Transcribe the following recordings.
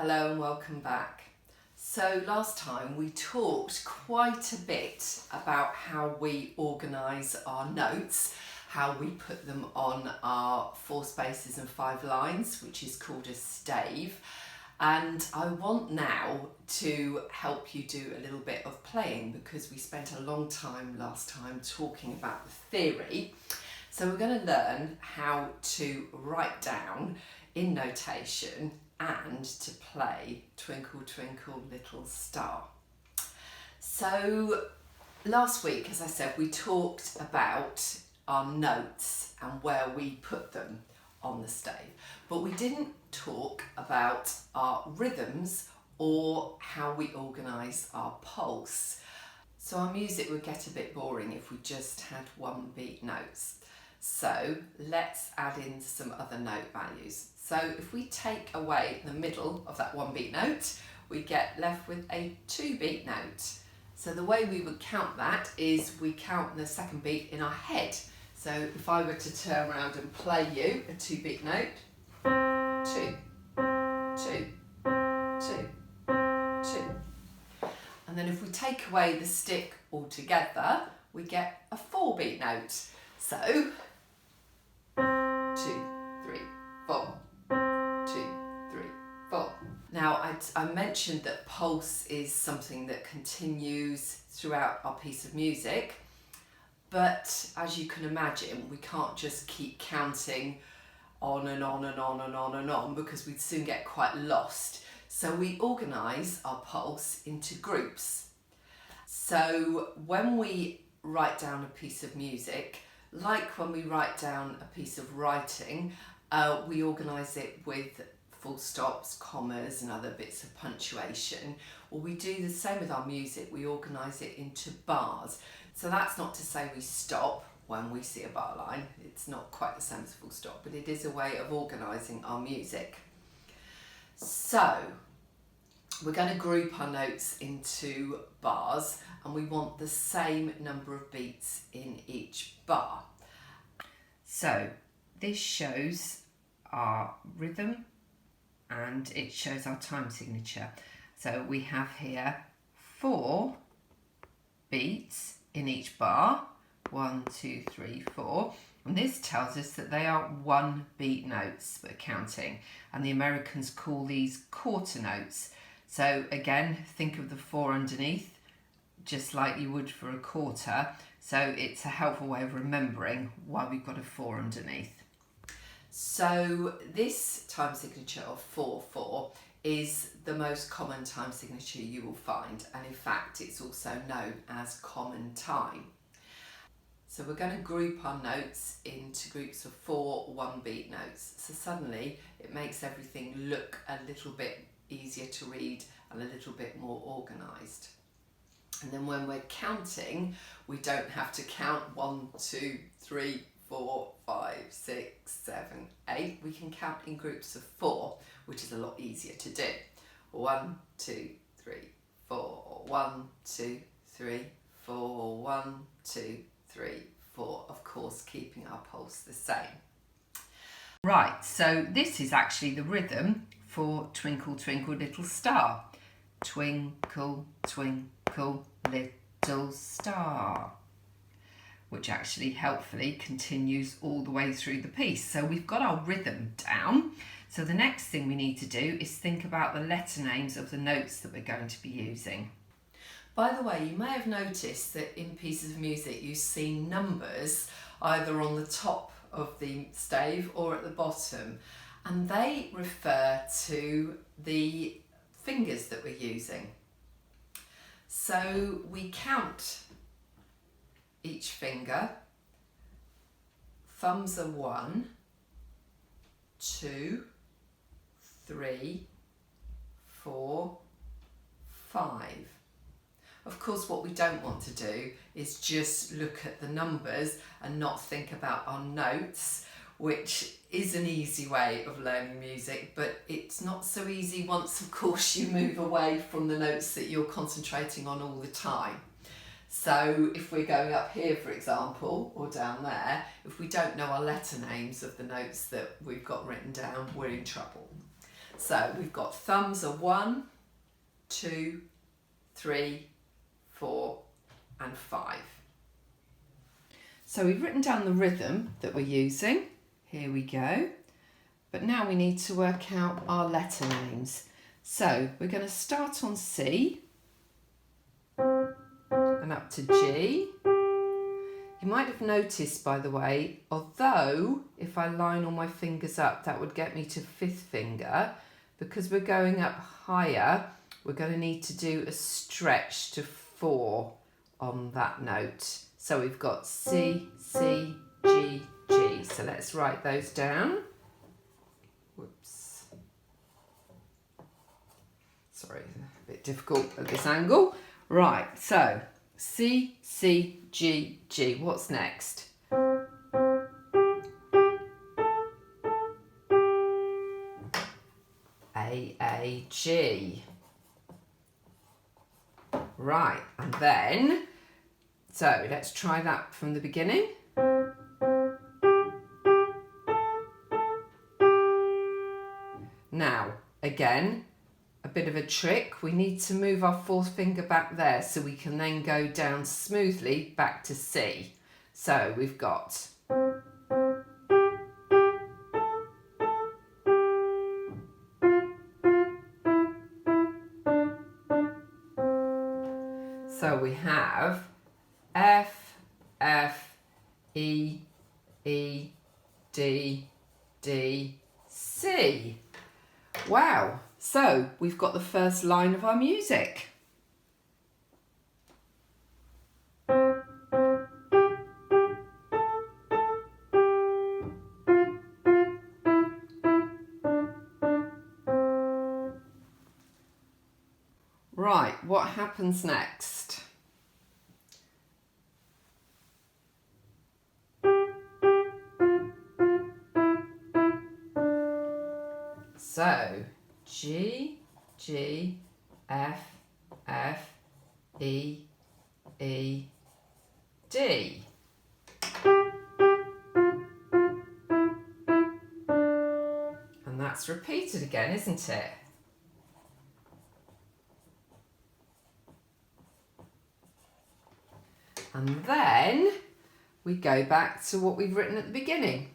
Hello and welcome back. So last time we talked quite a bit about how we organise our notes, how we put them on our 4 spaces and 5 lines, which is called a stave. And I want now to help you do a little bit of playing because we spent a long time last time talking about the theory. So we're going to learn how to write down in notation and to play Twinkle Twinkle Little Star. So last week, as I said, we talked about our notes and where we put them on the stave, but we didn't talk about our rhythms or how we organise our pulse. So our music would get a bit boring if we just had 1 beat notes. So let's add in some other note values. So if we take away the middle of that 1 beat note, we get left with a 2 beat note. So the way we would count that is we count the 2nd beat in our head. So if I were to turn around and play you a 2 beat note, 2, 2, 2, 2. And then if we take away the stick altogether, we get a 4 beat note. So 2, 3, 4. 2, 3, 4. Now I mentioned that pulse is something that continues throughout our piece of music, but as you can imagine, we can't just keep counting on and on and on and on and on because we'd soon get quite lost. So we organise our pulse into groups. So when we write down a piece of music, like when we write down a piece of writing, we organise it with full stops, commas and other bits of punctuation. Well, we do the same with our music. We organise it into bars. So that's not to say we stop when we see a bar line. It's not quite the same as full stop, but it is a way of organising our music. So we're going to group our notes into bars and we want the same number of beats in each bar. So this shows our rhythm and it shows our time signature. So we have here 4 beats in each bar, 1, 2, 3, 4. And this tells us that they are 1 beat notes we're counting. And the Americans call these quarter notes. So again, think of the 4 underneath, just like you would for a quarter. So it's a helpful way of remembering why we've got a 4 underneath. So this time signature of 4/4 is the most common time signature you will find, and in fact it's also known as common time. So we're going to group our notes into groups of 4 1-beat notes. So suddenly it makes everything look a little bit easier to read and a little bit more organised. And then when we're counting, we don't have to count 1, 2, 3, 4, 5, 6, 7, 8. We can count in groups of 4, which is a lot easier to do. 1, 2, 3, 4. 1, 2, 3, 4. 1, 2, 3, 4. Of course, keeping our pulse the same. Right, so this is actually the rhythm for Twinkle Twinkle Little Star. Twinkle, twinkle, little star, which actually helpfully continues all the way through the piece. So we've got our rhythm down. So the next thing we need to do is think about the letter names of the notes that we're going to be using. By the way, you may have noticed that in pieces of music you see numbers either on the top of the stave or at the bottom, and they refer to the fingers that we're using. So we count each finger. Thumbs are 1, 2, 3, 4, 5. Of course, what we don't want to do is just look at the numbers and not think about our notes, which is an easy way of learning music, but it's not so easy once, of course, you move away from the notes that you're concentrating on all the time. So if we're going up here, for example, or down there, if we don't know our letter names of the notes that we've got written down, we're in trouble. So we've got thumbs are 1, 2, 3, 4 and 5. So we've written down the rhythm that we're using. Here we go. But now we need to work out our letter names. So we're going to start on C and up to G. You might have noticed, by the way, although if I line all my fingers up, that would get me to 5th finger, because we're going up higher, we're going to need to do a stretch to 4 on that note. So we've got C, C, G, G. So let's write those down. Whoops. Sorry, a bit difficult at this angle. Right, so C, C, G, G. What's next? A, A, G. Right, and then, so let's try that from the beginning. Now, again, a bit of a trick. We need to move our 4th finger back there so we can then go down smoothly back to C. So we've got so we have F, F, E, E, D, D, C. Wow, so we've got the first line of our music. Right, what happens next? So, G, G, F, F, E, E, D. And that's repeated again, isn't it? And then we go back to what we've written at the beginning.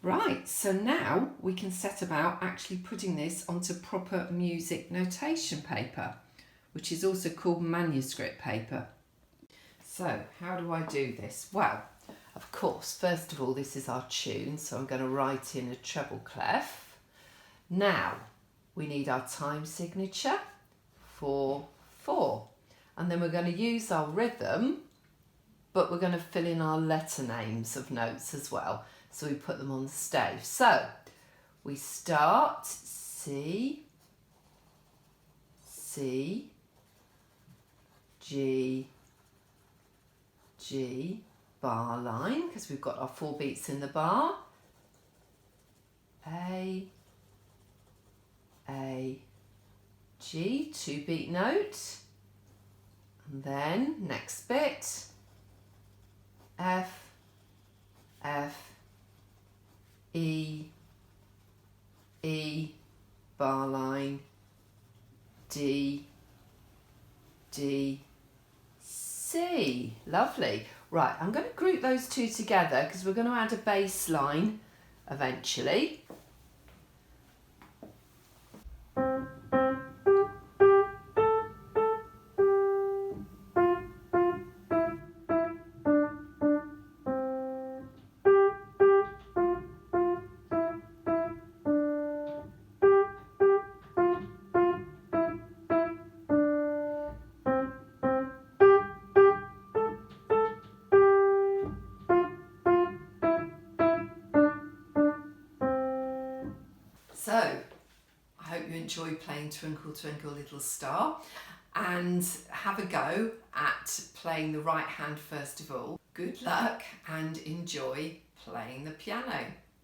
Right, so now we can set about actually putting this onto proper music notation paper, which is also called manuscript paper. So how do I do this? Well, of course, first of all, this is our tune, so I'm going to write in a treble clef. Now, we need our time signature, 4/4, and then we're going to use our rhythm, but we're going to fill in our letter names of notes as well. So we put them on the stave. So we start C, C, G, G, bar line, because we've got our 4 beats in the bar. A, G, 2 beat note. And then next bit, F, F, E, E, bar line, D, D, C. Lovely. Right, I'm going to group those two together because we're going to add a bass line eventually. So, I hope you enjoyed playing Twinkle Twinkle Little Star and have a go at playing the right hand first of all. Good luck and enjoy playing the piano.